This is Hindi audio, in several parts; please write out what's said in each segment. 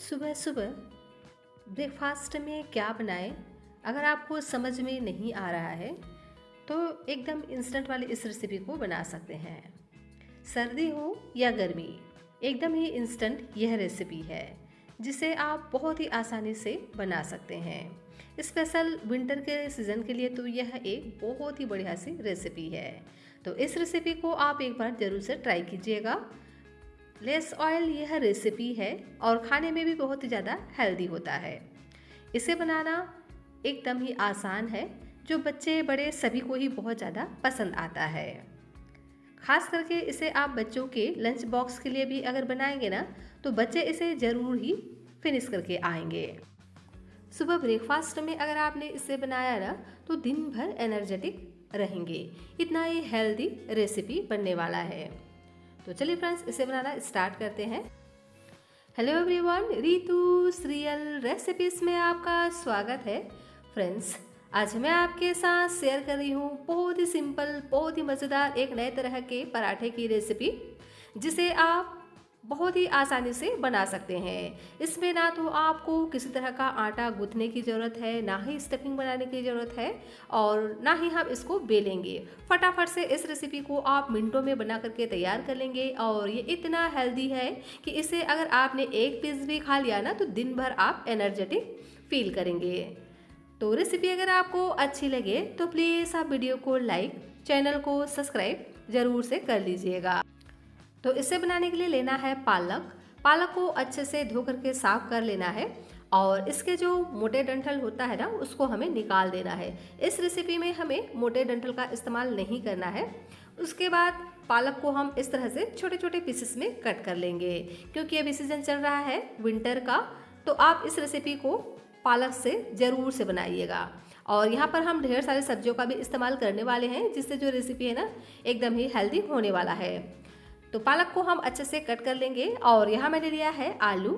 सुबह सुबह ब्रेकफास्ट में क्या बनाएं? अगर आपको समझ में नहीं आ रहा है तो एकदम इंस्टेंट वाली इस रेसिपी को बना सकते हैं। सर्दी हो या गर्मी, एकदम ही इंस्टेंट यह रेसिपी है जिसे आप बहुत ही आसानी से बना सकते हैं। स्पेशल विंटर के सीज़न के लिए तो यह एक बहुत ही बढ़िया सी रेसिपी है। तो इस रेसिपी को आप एक बार ज़रूर से ट्राई कीजिएगा। लेस ऑयल यह रेसिपी है और खाने में भी बहुत ही ज़्यादा हेल्दी होता है। इसे बनाना एकदम ही आसान है, जो बच्चे बड़े सभी को ही बहुत ज़्यादा पसंद आता है। खास करके इसे आप बच्चों के लंच बॉक्स के लिए भी अगर बनाएंगे ना तो बच्चे इसे ज़रूर ही फिनिश करके आएंगे। सुबह ब्रेकफास्ट में अगर आपने इसे बनाया ना तो दिन भर एनर्जेटिक रहेंगे। इतना ही हेल्दी रेसिपी बनने वाला है। तो चलिए फ्रेंड्स, इसे बनाना स्टार्ट करते हैं। Hello everyone, Ritu real recipes में आपका स्वागत है। फ्रेंड्स, आज मैं आपके साथ शेयर कर रही हूँ बहुत ही सिंपल, बहुत ही मज़ेदार एक नए तरह के पराठे की रेसिपी, जिसे आप बहुत ही आसानी से बना सकते हैं। इसमें ना तो आपको किसी तरह का आटा गूंथने की ज़रूरत है, ना ही स्टफिंग बनाने की ज़रूरत है, और ना ही हम इसको बेलेंगे। फटाफट से इस रेसिपी को आप मिनटों में बना करके तैयार कर लेंगे। और ये इतना हेल्दी है कि इसे अगर आपने एक पीस भी खा लिया ना तो दिन भर आप एनर्जेटिक फील करेंगे। तो रेसिपी अगर आपको अच्छी लगे तो प्लीज़ आप वीडियो को लाइक, चैनल को सब्सक्राइब ज़रूर से कर लीजिएगा। तो इसे बनाने के लिए लेना है पालक को अच्छे से धो करके साफ कर लेना है, और इसके जो मोटे डंठल होता है ना उसको हमें निकाल देना है। इस रेसिपी में हमें मोटे डंठल का इस्तेमाल नहीं करना है। उसके बाद पालक को हम इस तरह से छोटे छोटे पीसेस में कट कर लेंगे। क्योंकि अभी सीजन चल रहा है विंटर का, तो आप इस रेसिपी को पालक से ज़रूर से बनाइएगा। और यहाँ पर हम ढेर सारे सब्जियों का भी इस्तेमाल करने वाले हैं, जिससे जो रेसिपी है ना एकदम ही हेल्दी होने वाला है। तो पालक को हम अच्छे से कट कर लेंगे। और यहाँ मैंने लिया है आलू।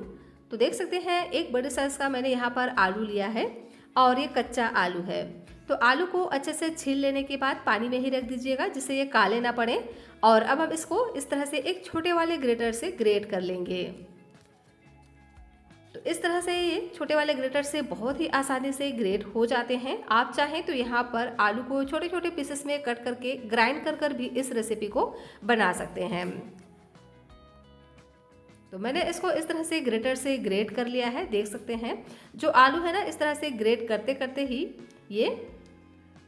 तो देख सकते हैं एक बड़े साइज़ का मैंने यहाँ पर आलू लिया है, और ये कच्चा आलू है। तो आलू को अच्छे से छील लेने के बाद पानी में ही रख दीजिएगा, जिससे ये काले ना पड़े। और अब हम इसको इस तरह से एक छोटे वाले ग्रेटर से ग्रेट कर लेंगे। तो इस तरह से ये छोटे वाले ग्रेटर से बहुत ही आसानी से ग्रेट हो जाते हैं। आप चाहें तो यहाँ पर आलू को छोटे छोटे पीसेस में कट करके ग्राइंड कर भी इस रेसिपी को बना सकते हैं। तो मैंने इसको इस तरह से ग्रेटर से ग्रेट कर लिया है। देख सकते हैं जो आलू है ना इस तरह से ग्रेट करते करते ही ये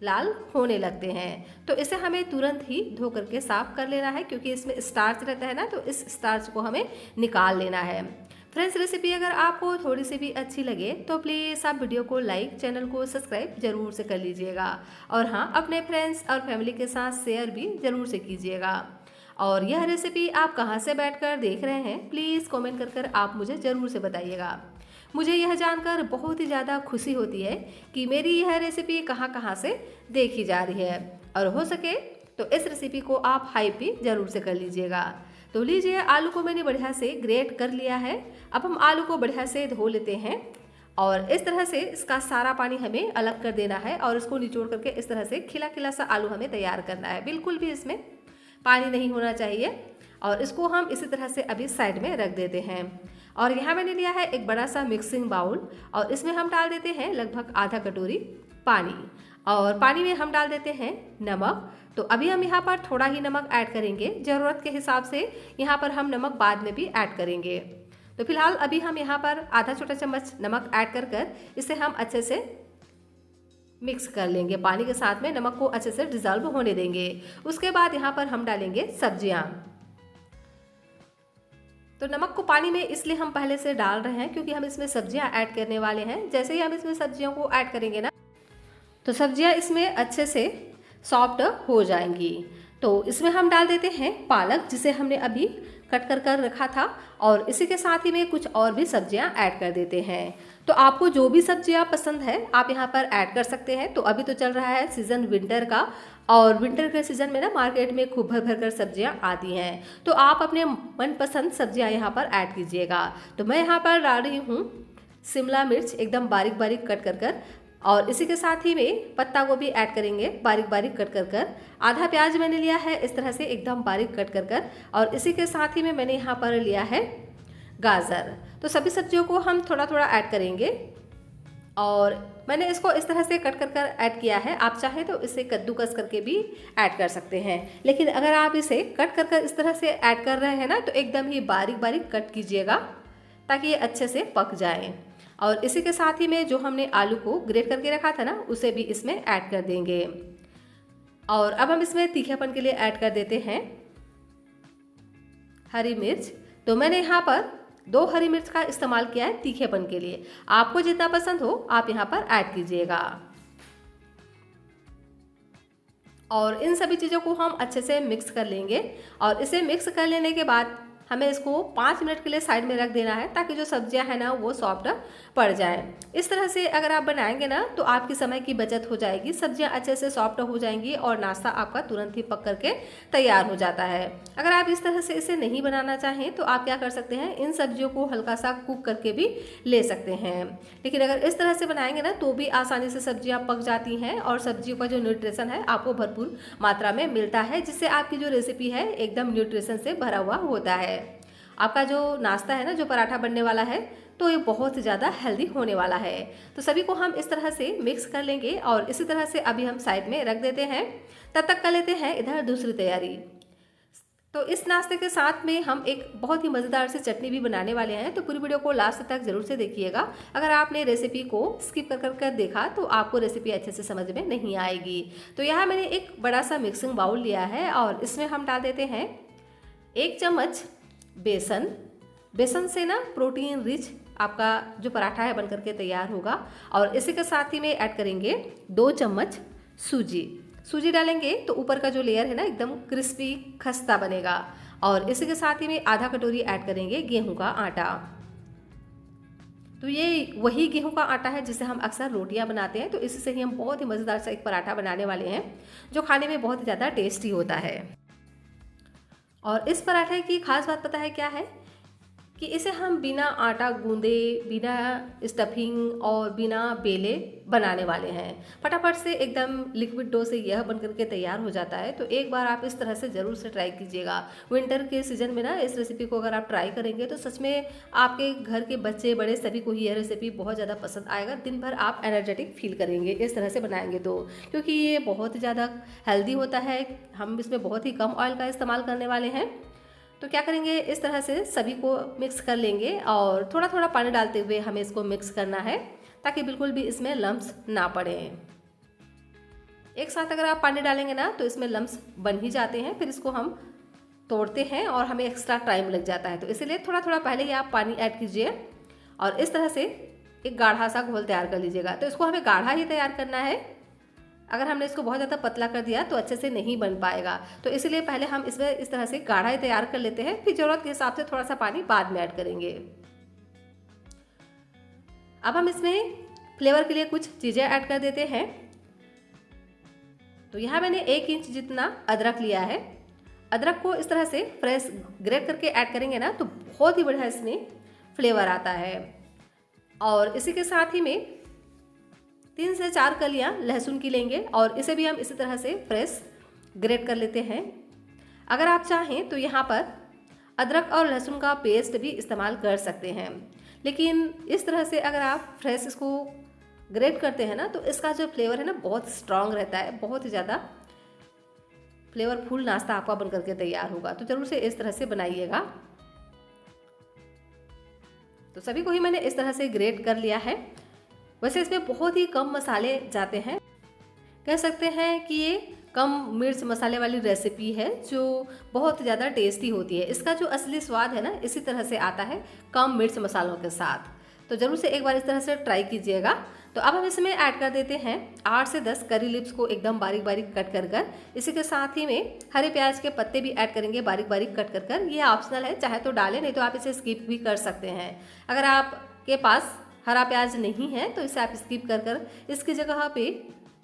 लाल होने लगते हैं। तो इसे हमें तुरंत ही धो करके साफ कर लेना है, क्योंकि इसमें स्टार्च रहता है ना, तो इस स्टार्च को हमें निकाल लेना है। फ्रेंड्स, रेसिपी अगर आपको थोड़ी सी भी अच्छी लगे तो प्लीज़ आप वीडियो को लाइक, चैनल को सब्सक्राइब ज़रूर से कर लीजिएगा। और हाँ, अपने फ्रेंड्स और फैमिली के साथ शेयर भी ज़रूर से कीजिएगा। और यह रेसिपी आप कहाँ से बैठकर देख रहे हैं प्लीज़ कमेंट कर आप मुझे ज़रूर से बताइएगा। मुझे यह जानकर बहुत ही ज़्यादा खुशी होती है कि मेरी यह रेसिपी कहाँ कहाँ से देखी जा रही है। और हो सके तो इस रेसिपी को आप हाइप भी ज़रूर से कर लीजिएगा। तो लीजिए, आलू को मैंने बढ़िया से ग्रेट कर लिया है। अब हम आलू को बढ़िया से धो लेते हैं, और इस तरह से इसका सारा पानी हमें अलग कर देना है। और इसको निचोड़ करके इस तरह से खिला खिला सा आलू हमें तैयार करना है। बिल्कुल भी इसमें पानी नहीं होना चाहिए। और इसको हम इसी तरह से अभी साइड में रख देते हैं। और यहाँ मैंने लिया है एक बड़ा सा मिक्सिंग बाउल, और इसमें हम डाल देते हैं लगभग आधा कटोरी पानी। और पानी में हम डाल देते हैं नमक। तो अभी हम यहाँ पर थोड़ा ही नमक ऐड करेंगे, ज़रूरत के हिसाब से यहाँ पर हम नमक बाद में भी ऐड करेंगे। तो फिलहाल अभी हम यहाँ पर आधा छोटा चम्मच नमक ऐड कर इसे हम अच्छे से मिक्स कर लेंगे। पानी के साथ में नमक को अच्छे से डिज़ोल्व होने देंगे। उसके बाद यहाँ पर हम डालेंगे सब्जियाँ। तो नमक को पानी में इसलिए हम पहले से डाल रहे हैं क्योंकि हम इसमें सब्जियाँ ऐड करने वाले हैं। जैसे ही हम इसमें सब्जियों को ऐड करेंगे ना तो सब्जियाँ इसमें अच्छे से सॉफ्ट हो जाएंगी। तो इसमें हम डाल देते हैं पालक, जिसे हमने अभी कट कर रखा था। और इसी के साथ ही में कुछ और भी सब्जियां ऐड कर देते हैं। तो आपको जो भी सब्जियां पसंद है आप यहां पर ऐड कर सकते हैं। तो अभी तो चल रहा है सीज़न विंटर का, और विंटर के सीज़न में ना मार्केट में खूब भर भर कर सब्जियां आती हैं। तो आप अपने मनपसंद सब्जियां यहां पर ऐड कीजिएगा। तो मैं यहाँ पर डाल रही हूँ शिमला मिर्च एकदम बारीक बारीक कट कर, और इसी के साथ ही में पत्ता गोभी ऐड करेंगे बारीक बारीक कट कर। आधा प्याज मैंने लिया है इस तरह से एकदम बारीक कट कर। और इसी के साथ ही में मैंने यहाँ पर लिया है गाजर। तो सभी सब्जियों को हम थोड़ा थोड़ा ऐड करेंगे और मैंने इसको इस तरह से कट कर कर ऐड किया है। आप चाहें तो इसे कद्दूकस करके भी ऐड कर सकते हैं, लेकिन अगर आप इसे कट कर कर इस तरह से ऐड कर रहे हैं ना तो एकदम ही बारीक बारीक कट कीजिएगा ताकि ये अच्छे से पक जाए। और इसी के साथ ही में जो हमने आलू को ग्रेट करके रखा था ना उसे भी इसमें ऐड कर देंगे। और अब हम इसमें तीखेपन के लिए ऐड कर देते हैं हरी मिर्च। तो मैंने यहाँ पर 2 हरी मिर्च का इस्तेमाल किया है तीखेपन के लिए। आपको जितना पसंद हो आप यहाँ पर ऐड कीजिएगा। और इन सभी चीज़ों को हम अच्छे से मिक्स कर लेंगे और इसे मिक्स कर लेने के बाद हमें इसको 5 मिनट के लिए साइड में रख देना है ताकि जो सब्जियां हैं ना वो सॉफ्ट पड़ जाए। इस तरह से अगर आप बनाएंगे ना तो आपकी समय की बचत हो जाएगी, सब्जियां अच्छे से सॉफ्ट हो जाएंगी और नाश्ता आपका तुरंत ही पक करके तैयार हो जाता है। अगर आप इस तरह से इसे नहीं बनाना चाहें तो आप क्या कर सकते हैं, इन सब्जियों को हल्का सा कुक करके भी ले सकते हैं। लेकिन अगर इस तरह से बनाएंगे ना तो भी आसानी से सब्जियाँ पक जाती हैं और सब्जियों का जो न्यूट्रिशन है आपको भरपूर मात्रा में मिलता है, जिससे आपकी जो रेसिपी है एकदम न्यूट्रिशन से भरा हुआ होता है। आपका जो नाश्ता है ना, जो पराठा बनने वाला है, तो ये बहुत ज़्यादा हेल्दी होने वाला है। तो सभी को हम इस तरह से मिक्स कर लेंगे और इसी तरह से अभी हम साइड में रख देते हैं। तब तक कर लेते हैं इधर दूसरी तैयारी। तो इस नाश्ते के साथ में हम एक बहुत ही मज़ेदार सी चटनी भी बनाने वाले हैं, तो पूरी वीडियो को लास्ट तक जरूर से देखिएगा। अगर आपने रेसिपी को स्किप कर कर देखा तो आपको रेसिपी अच्छे से समझ में नहीं आएगी। तो यहाँ मैंने एक बड़ा सा मिक्सिंग बाउल लिया है और इसमें हम डाल देते हैं 1 चम्मच बेसन। बेसन से ना प्रोटीन रिच आपका जो पराठा है बनकर के तैयार होगा। और इसी के साथ ही में ऐड करेंगे 2 चम्मच सूजी। सूजी डालेंगे तो ऊपर का जो लेयर है ना एकदम क्रिस्पी खस्ता बनेगा। और इसी के साथ ही में आधा कटोरी ऐड करेंगे गेहूं का आटा। तो ये वही गेहूं का आटा है जिससे हम अक्सर रोटियां बनाते हैं, तो इसी से ही हम बहुत ही मज़ेदार सा एक पराठा बनाने वाले हैं जो खाने में बहुत ही ज़्यादा टेस्टी होता है। और इस पराठे की खास बात पता है क्या है कि इसे हम बिना आटा गूंदे, बिना स्टफिंग और बिना बेले बनाने वाले हैं। फटाफट से एकदम लिक्विड डो से यह बन करके तैयार हो जाता है। तो एक बार आप इस तरह से ज़रूर से ट्राई कीजिएगा। विंटर के सीज़न में ना इस रेसिपी को अगर आप ट्राई करेंगे तो सच में आपके घर के बच्चे बड़े सभी को ही यह रेसिपी बहुत ज़्यादा पसंद आएगा। दिन भर आप एनर्जेटिक फील करेंगे इस तरह से बनाएंगे तो, क्योंकि ये बहुत ज़्यादा हेल्दी होता है। हम इसमें बहुत ही कम ऑयल का इस्तेमाल करने वाले हैं। तो क्या करेंगे, इस तरह से सभी को मिक्स कर लेंगे और थोड़ा थोड़ा पानी डालते हुए हमें इसको मिक्स करना है ताकि बिल्कुल भी इसमें लम्स ना पड़े। एक साथ अगर आप पानी डालेंगे ना तो इसमें लम्स बन ही जाते हैं, फिर इसको हम तोड़ते हैं और हमें एक्स्ट्रा टाइम लग जाता है। तो इसलिए थोड़ा थोड़ा पहले ही आप पानी ऐड कीजिए और इस तरह से एक गाढ़ा सा घोल तैयार कर लीजिएगा। तो इसको हमें गाढ़ा ही तैयार करना है। अगर हमने इसको बहुत ज़्यादा पतला कर दिया तो अच्छे से नहीं बन पाएगा। तो इसलिए पहले हम इसमें इस तरह से गाढ़ा ही तैयार कर लेते हैं, फिर ज़रूरत के हिसाब से थोड़ा सा पानी बाद में ऐड करेंगे। अब हम इसमें फ्लेवर के लिए कुछ चीज़ें ऐड कर देते हैं। तो यहाँ मैंने 1 इंच जितना अदरक लिया है। अदरक को इस तरह से फ्रेश ग्रेट करके ऐड करेंगे ना तो बहुत ही बढ़िया इसमें फ्लेवर आता है। और इसी के साथ ही में 3 से 4 कलियां लहसुन की लेंगे और इसे भी हम इसी तरह से फ्रेश ग्रेट कर लेते हैं। अगर आप चाहें तो यहाँ पर अदरक और लहसुन का पेस्ट भी इस्तेमाल कर सकते हैं, लेकिन इस तरह से अगर आप फ्रेश इसको ग्रेट करते हैं ना तो इसका जो फ्लेवर है ना बहुत स्ट्रांग रहता है, बहुत ही ज़्यादा फ्लेवरफुल नाश्ता आपका बन करके तैयार होगा। तो ज़रूर से इस तरह से बनाइएगा। तो सभी को ही मैंने इस तरह से ग्रेट कर लिया है। वैसे इसमें बहुत ही कम मसाले जाते हैं, कह सकते हैं कि ये कम मिर्च मसाले वाली रेसिपी है जो बहुत ज़्यादा टेस्टी होती है। इसका जो असली स्वाद है ना इसी तरह से आता है कम मिर्च मसालों के साथ। तो ज़रूर से एक बार इस तरह से ट्राई कीजिएगा। तो अब हम इसमें ऐड कर देते हैं 8 से 10 करी लिप्स को एकदम बारीक बारीक कट कर कर। इसी के साथ ही में हरे प्याज के पत्ते भी ऐड करेंगे बारीक बारीक कट कर कर। ये ऑप्शनल है, चाहे तो डालें, नहीं तो आप इसे स्किप भी कर सकते हैं। अगर आपके पास हरा प्याज नहीं है तो इसे आप स्किप कर कर इसकी जगह पे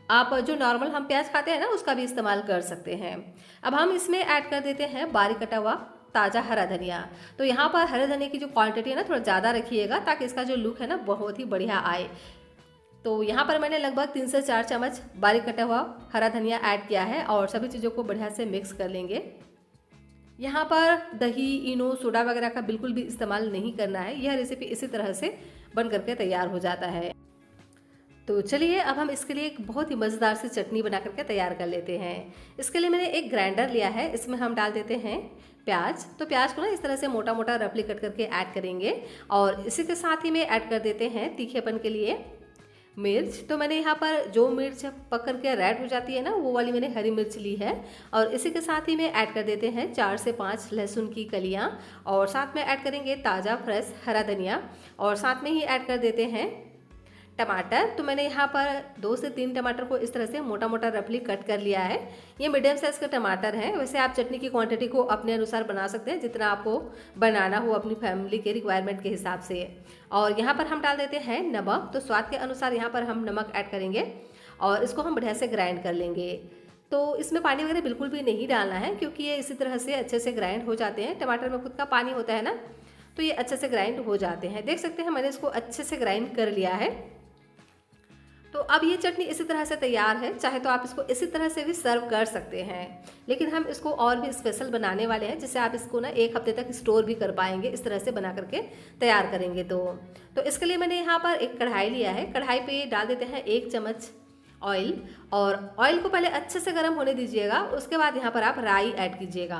आप जो नॉर्मल हम प्याज खाते हैं ना उसका भी इस्तेमाल कर सकते हैं। अब हम इसमें ऐड कर देते हैं बारीक कटा हुआ ताज़ा हरा धनिया। तो यहाँ पर हरे धनिया की जो क्वांटिटी है ना थोड़ा ज़्यादा रखिएगा ताकि इसका जो लुक है ना बहुत ही बढ़िया आए। तो यहाँ पर मैंने लगभग 3 से 4 चम्मच बारीक कटा हुआ हरा धनिया ऐड किया है और सभी चीज़ों को बढ़िया से मिक्स कर लेंगे। यहाँ पर दही, इनो, सोडा वगैरह का बिल्कुल भी इस्तेमाल नहीं करना है। यह रेसिपी इसी तरह से बन करके तैयार हो जाता है। तो चलिए अब हम इसके लिए एक बहुत ही मज़ेदार सी चटनी बना करके तैयार कर लेते हैं। इसके लिए मैंने एक ग्राइंडर लिया है, इसमें हम डाल देते हैं प्याज। तो प्याज को ना इस तरह से मोटा मोटा रफली कट करके ऐड करेंगे और इसी के साथ ही में ऐड कर देते हैं तीखेपन के लिए मिर्च। तो मैंने यहाँ पर जो मिर्च पक करके रेड हो जाती है ना, वो वाली मैंने हरी मिर्च ली है। और इसी के साथ ही में ऐड कर देते हैं 4 से 5 लहसुन की कलियाँ और साथ में ऐड करेंगे ताज़ा फ्रेश हरा धनिया और साथ में ही ऐड कर देते हैं टमाटर। तो मैंने यहाँ पर 2 से 3 टमाटर को इस तरह से मोटा मोटा रफली कट कर लिया है। ये मीडियम साइज़ का टमाटर है। वैसे आप चटनी की क्वांटिटी को अपने अनुसार बना सकते हैं, जितना आपको बनाना हो अपनी फैमिली के रिक्वायरमेंट के हिसाब से। और यहाँ पर हम डाल देते हैं नमक। तो स्वाद के अनुसार यहाँ पर हम नमक ऐड करेंगे और इसको हम बढ़िया से ग्राइंड कर लेंगे। तो इसमें पानी वगैरह बिल्कुल भी नहीं डालना है, क्योंकि ये इसी तरह से अच्छे से ग्राइंड हो जाते हैं। टमाटर में खुद का पानी होता है ना, तो ये अच्छे से ग्राइंड हो जाते हैं। देख सकते हैं मैंने इसको अच्छे से ग्राइंड कर लिया है। तो अब ये चटनी इसी तरह से तैयार है। चाहे तो आप इसको इसी तरह से भी सर्व कर सकते हैं, लेकिन हम इसको और भी स्पेशल बनाने वाले हैं, जिससे आप इसको ना 1 हफ्ते तक स्टोर भी कर पाएंगे। इस तरह से बना करके तैयार करेंगे तो इसके लिए मैंने यहाँ पर एक कढ़ाई लिया है। कढ़ाई पे डाल देते हैं 1 चम्मच ऑयल और ऑयल को पहले अच्छे से गर्म होने दीजिएगा। उसके बाद यहाँ पर आप राई ऐड कीजिएगा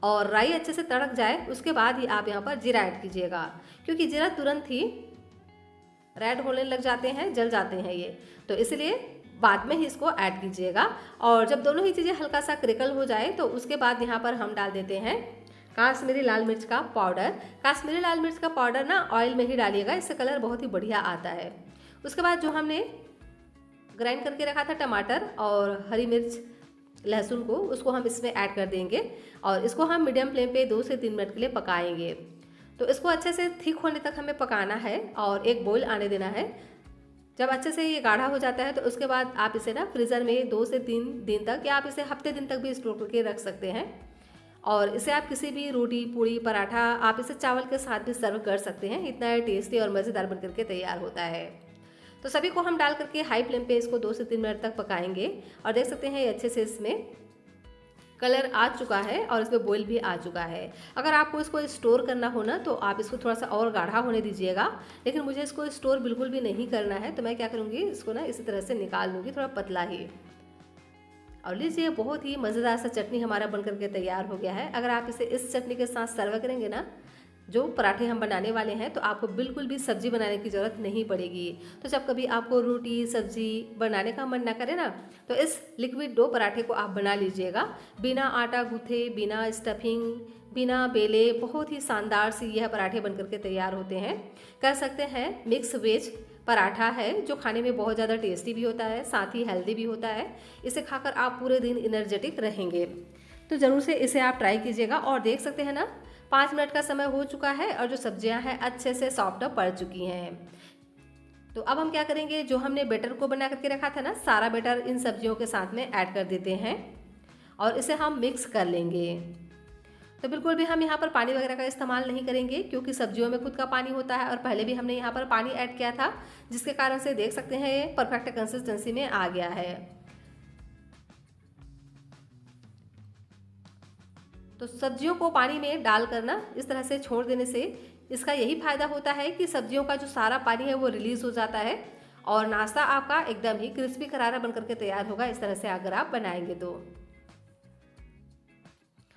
और राई अच्छे से तड़क जाए उसके बाद ही आप यहाँ पर जीरा ऐड कीजिएगा, क्योंकि जीरा तुरंत ही रेड होने लग जाते हैं, जल जाते हैं ये, तो इसलिए बाद में ही इसको ऐड कीजिएगा। और जब दोनों ही चीज़ें हल्का सा क्रिकल हो जाए तो उसके बाद यहाँ पर हम डाल देते हैं काश्मीरी लाल मिर्च का पाउडर। काश्मीरी लाल मिर्च का पाउडर ना ऑयल में ही डालिएगा, इससे कलर बहुत ही बढ़िया आता है। उसके बाद जो हमने ग्राइंड करके रखा था टमाटर और हरी मिर्च, लहसुन को, उसको हम इसमें ऐड कर देंगे और इसको हम मीडियम फ्लेम पे 2 से 3 मिनट के लिए पकाएंगे। तो इसको अच्छे से थिक होने तक हमें पकाना है और एक बॉईल आने देना है। जब अच्छे से ये गाढ़ा हो जाता है तो उसके बाद आप इसे ना फ्रीज़र में 2 से 3 दिन तक, या आप इसे हफ्ते दिन तक भी स्टोर करके रख सकते हैं। और इसे आप किसी भी रोटी, पूड़ी, पराठा, आप इसे चावल के साथ भी सर्व कर सकते हैं। इतना टेस्टी और मज़ेदार बन करके तैयार होता है। तो सभी को हम डाल करके हाई फ्लेम पे इसको 2 से 3 मिनट तक पकाएंगे और देख सकते हैं ये अच्छे से इसमें कलर आ चुका है और इसमें बॉईल भी आ चुका है। अगर आपको इसको स्टोर करना हो ना तो आप इसको थोड़ा सा और गाढ़ा होने दीजिएगा, लेकिन मुझे इसको स्टोर बिल्कुल भी नहीं करना है, तो मैं क्या करूँगी, इसको ना इसी तरह से निकाल लूँगी, थोड़ा पतला ही। और लीजिए, बहुत ही मज़ेदार सा चटनी हमारा बन करके तैयार हो गया है। अगर आप इसे इस चटनी के साथ सर्व करेंगे ना, जो पराठे हम बनाने वाले हैं, तो आपको बिल्कुल भी सब्जी बनाने की ज़रूरत नहीं पड़ेगी। तो जब कभी आपको रोटी, सब्जी बनाने का मन ना करे ना, तो इस लिक्विड डो पराठे को आप बना लीजिएगा, बिना आटा गूँथे, बिना स्टफिंग, बिना बेले। बहुत ही शानदार सी यह पराठे बन करके तैयार होते हैं। कह सकते हैं मिक्स वेज पराठा है, जो खाने में बहुत ज़्यादा टेस्टी भी होता है, साथ ही हेल्दी भी होता है। इसे खाकर आप पूरे दिन एनर्जेटिक रहेंगे। तो ज़रूर से इसे आप ट्राई कीजिएगा। और देख सकते हैं ना, 5 मिनट का समय हो चुका है और जो सब्जियां हैं अच्छे से सॉफ्ट पड़ चुकी हैं। तो अब हम क्या करेंगे, जो हमने बैटर को बना करके रखा था ना, सारा बैटर इन सब्जियों के साथ में ऐड कर देते हैं और इसे हम मिक्स कर लेंगे। तो बिल्कुल भी हम यहाँ पर पानी वगैरह का इस्तेमाल नहीं करेंगे, क्योंकि सब्जियों में खुद का पानी होता है और पहले भी हमने यहाँ पर पानी ऐड किया था, जिसके कारण से देख सकते हैं ये परफेक्ट कंसिस्टेंसी में आ गया है। तो सब्जियों को पानी में डाल कर ना इस तरह से छोड़ देने से इसका यही फायदा होता है कि सब्जियों का जो सारा पानी है वो रिलीज हो जाता है और नाश्ता आपका एकदम ही क्रिस्पी करारा बनकर के तैयार होगा, इस तरह से अगर आप बनाएंगे तो।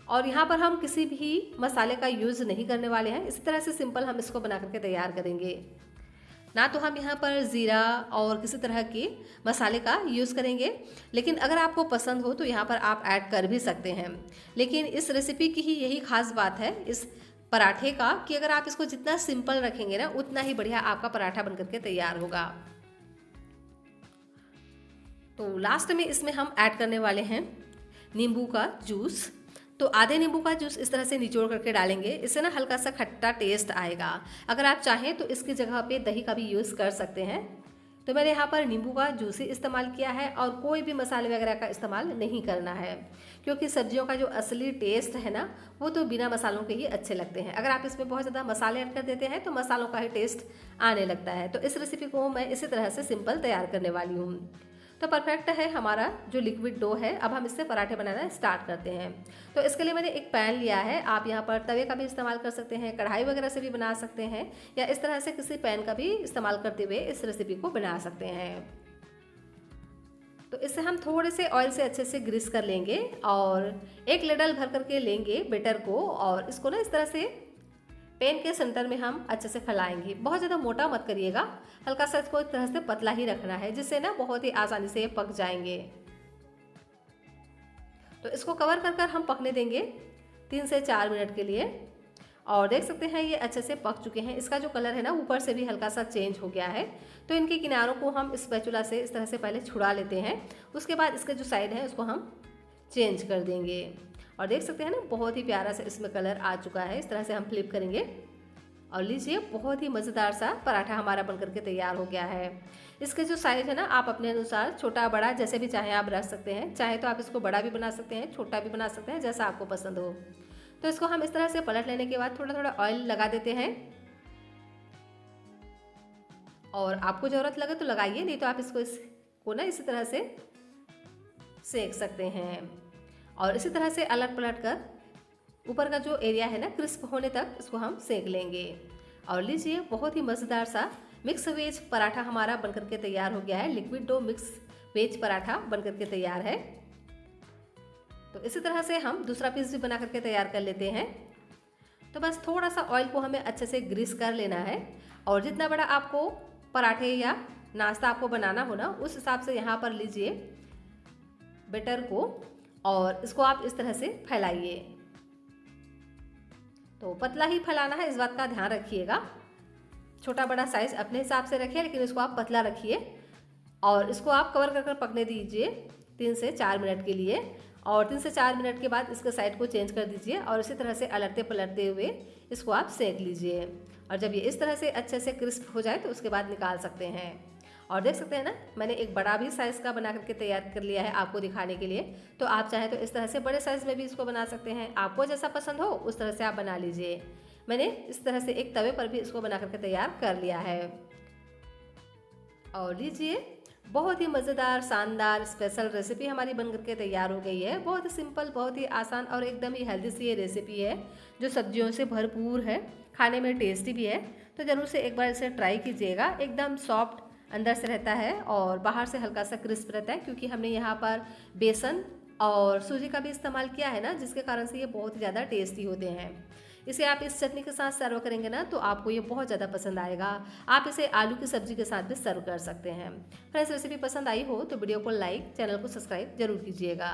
और यहाँ पर हम किसी भी मसाले का यूज़ नहीं करने वाले हैं, इसी तरह से सिंपल हम इसको बना करके तैयार करेंगे। ना तो हम यहाँ पर ज़ीरा और किसी तरह के मसाले का यूज़ करेंगे, लेकिन अगर आपको पसंद हो तो यहाँ पर आप ऐड कर भी सकते हैं। लेकिन इस रेसिपी की ही यही खास बात है इस पराठे का, कि अगर आप इसको जितना सिंपल रखेंगे ना, उतना ही बढ़िया आपका पराठा बनकर के तैयार होगा। तो लास्ट में इसमें हम ऐड करने वाले हैं नींबू का जूस। तो आधे नींबू का जूस इस तरह से निचोड़ करके डालेंगे, इससे ना हल्का सा खट्टा टेस्ट आएगा। अगर आप चाहें तो इसकी जगह पे दही का भी यूज़ कर सकते हैं। तो मैंने यहाँ पर नींबू का जूस ही इस्तेमाल किया है और कोई भी मसाले वगैरह का इस्तेमाल नहीं करना है, क्योंकि सब्जियों का जो असली टेस्ट है ना, वो तो बिना मसालों के ही अच्छे लगते हैं। अगर आप इसमें बहुत ज़्यादा मसाले ऐड कर देते हैं तो मसालों का ही टेस्ट आने लगता है। तो इस रेसिपी को मैं इसी तरह से सिंपल तैयार करने वाली हूँ। तो परफेक्ट है हमारा जो लिक्विड डो है। अब हम इससे पराठे बनाना स्टार्ट करते हैं। तो इसके लिए मैंने एक पैन लिया है। आप यहाँ पर तवे का भी इस्तेमाल कर सकते हैं, कढ़ाई वगैरह से भी बना सकते हैं, या इस तरह से किसी पैन का भी इस्तेमाल करते हुए इस रेसिपी को बना सकते हैं। तो इससे हम थोड़े से ऑयल से अच्छे से ग्रीस कर लेंगे और एक लडल भर करके लेंगे बेटर को, और इसको ना इस तरह से पैन के सेंटर में हम अच्छे से फैलाएंगे। बहुत ज़्यादा मोटा मत करिएगा, हल्का सा इसको इस तरह से पतला ही रखना है, जिससे ना बहुत ही आसानी से ये पक जाएंगे। तो इसको कवर कर कर हम पकने देंगे 3 से 4 मिनट के लिए। और देख सकते हैं ये अच्छे से पक चुके हैं। इसका जो कलर है ना ऊपर से भी हल्का सा चेंज हो गया है। तो इनके किनारों को हम स्पैचुला से इस तरह से पहले छुड़ा लेते हैं। उसके बाद इसके जो साइड है उसको हम चेंज कर देंगे। और देख सकते हैं ना बहुत ही प्यारा सा इसमें कलर आ चुका है। इस तरह से हम फ्लिप करेंगे और लीजिए बहुत ही मज़ेदार सा पराठा हमारा बनकर के तैयार हो गया है। इसके जो साइज है ना आप अपने अनुसार छोटा बड़ा जैसे भी चाहें आप रख सकते हैं। चाहे तो आप इसको बड़ा भी बना सकते हैं, छोटा भी बना सकते हैं, जैसा आपको पसंद हो। तो इसको हम इस तरह से पलट लेने के बाद थोड़ा थोड़ा ऑयल लगा देते हैं, और आपको ज़रूरत लगे तो लगाइए, नहीं तो आप इसको ना इसी तरह से सेक सकते हैं। और इसी तरह से अलट पलट कर ऊपर का जो एरिया है ना क्रिस्प होने तक इसको हम सेक लेंगे। और लीजिए बहुत ही मज़ेदार सा मिक्स वेज पराठा हमारा बनकर के तैयार हो गया है। Liquid dough mix veg paratha बनकर के तैयार है। तो इसी तरह से हम दूसरा पीस भी बना करके तैयार कर लेते हैं। तो बस थोड़ा सा ऑयल को हमें अच्छे से ग्रीस कर लेना है, और जितना बड़ा आपको पराठे या नाश्ता आपको बनाना हो ना उस हिसाब से यहाँ पर लीजिए बैटर को, और इसको आप इस तरह से फैलाइए। तो पतला ही फैलाना है, इस बात का ध्यान रखिएगा। छोटा बड़ा साइज अपने हिसाब से रखिए, लेकिन इसको आप पतला रखिए। और इसको आप कवर कर कर पकने दीजिए 3 से 4 मिनट के लिए। और 3 से 4 मिनट के बाद इसके साइड को चेंज कर दीजिए, और इसी तरह से अलटते पलटते हुए इसको आप सेक लीजिए। और जब ये इस तरह से अच्छे से क्रिस्प हो जाए तो उसके बाद निकाल सकते हैं। और देख सकते हैं ना मैंने एक बड़ा भी साइज़ का बना करके तैयार कर लिया है आपको दिखाने के लिए। तो आप चाहें तो इस तरह से बड़े साइज़ में भी इसको बना सकते हैं, आपको जैसा पसंद हो उस तरह से आप बना लीजिए। मैंने इस तरह से एक तवे पर भी इसको बना करके तैयार कर लिया है। और लीजिए बहुत ही मज़ेदार शानदार स्पेशल रेसिपी हमारी बन करके तैयार हो गई है। बहुत ही सिंपल, बहुत ही आसान और एकदम ही हेल्दी सी ये रेसिपी है, जो सब्जियों से भरपूर है, खाने में टेस्टी भी है। तो ज़रूर से एक बार इसे ट्राई कीजिएगा। एकदम सॉफ्ट अंदर से रहता है और बाहर से हल्का सा क्रिस्प रहता है, क्योंकि हमने यहाँ पर बेसन और सूजी का भी इस्तेमाल किया है ना, जिसके कारण से ये बहुत ही ज़्यादा टेस्टी होते हैं। इसे आप इस चटनी के साथ सर्व करेंगे ना तो आपको ये बहुत ज़्यादा पसंद आएगा। आप इसे आलू की सब्जी के साथ भी सर्व कर सकते हैं। फ्रेंड्स रेसिपी पसंद आई हो तो वीडियो को लाइक, चैनल को सब्सक्राइब जरूर कीजिएगा।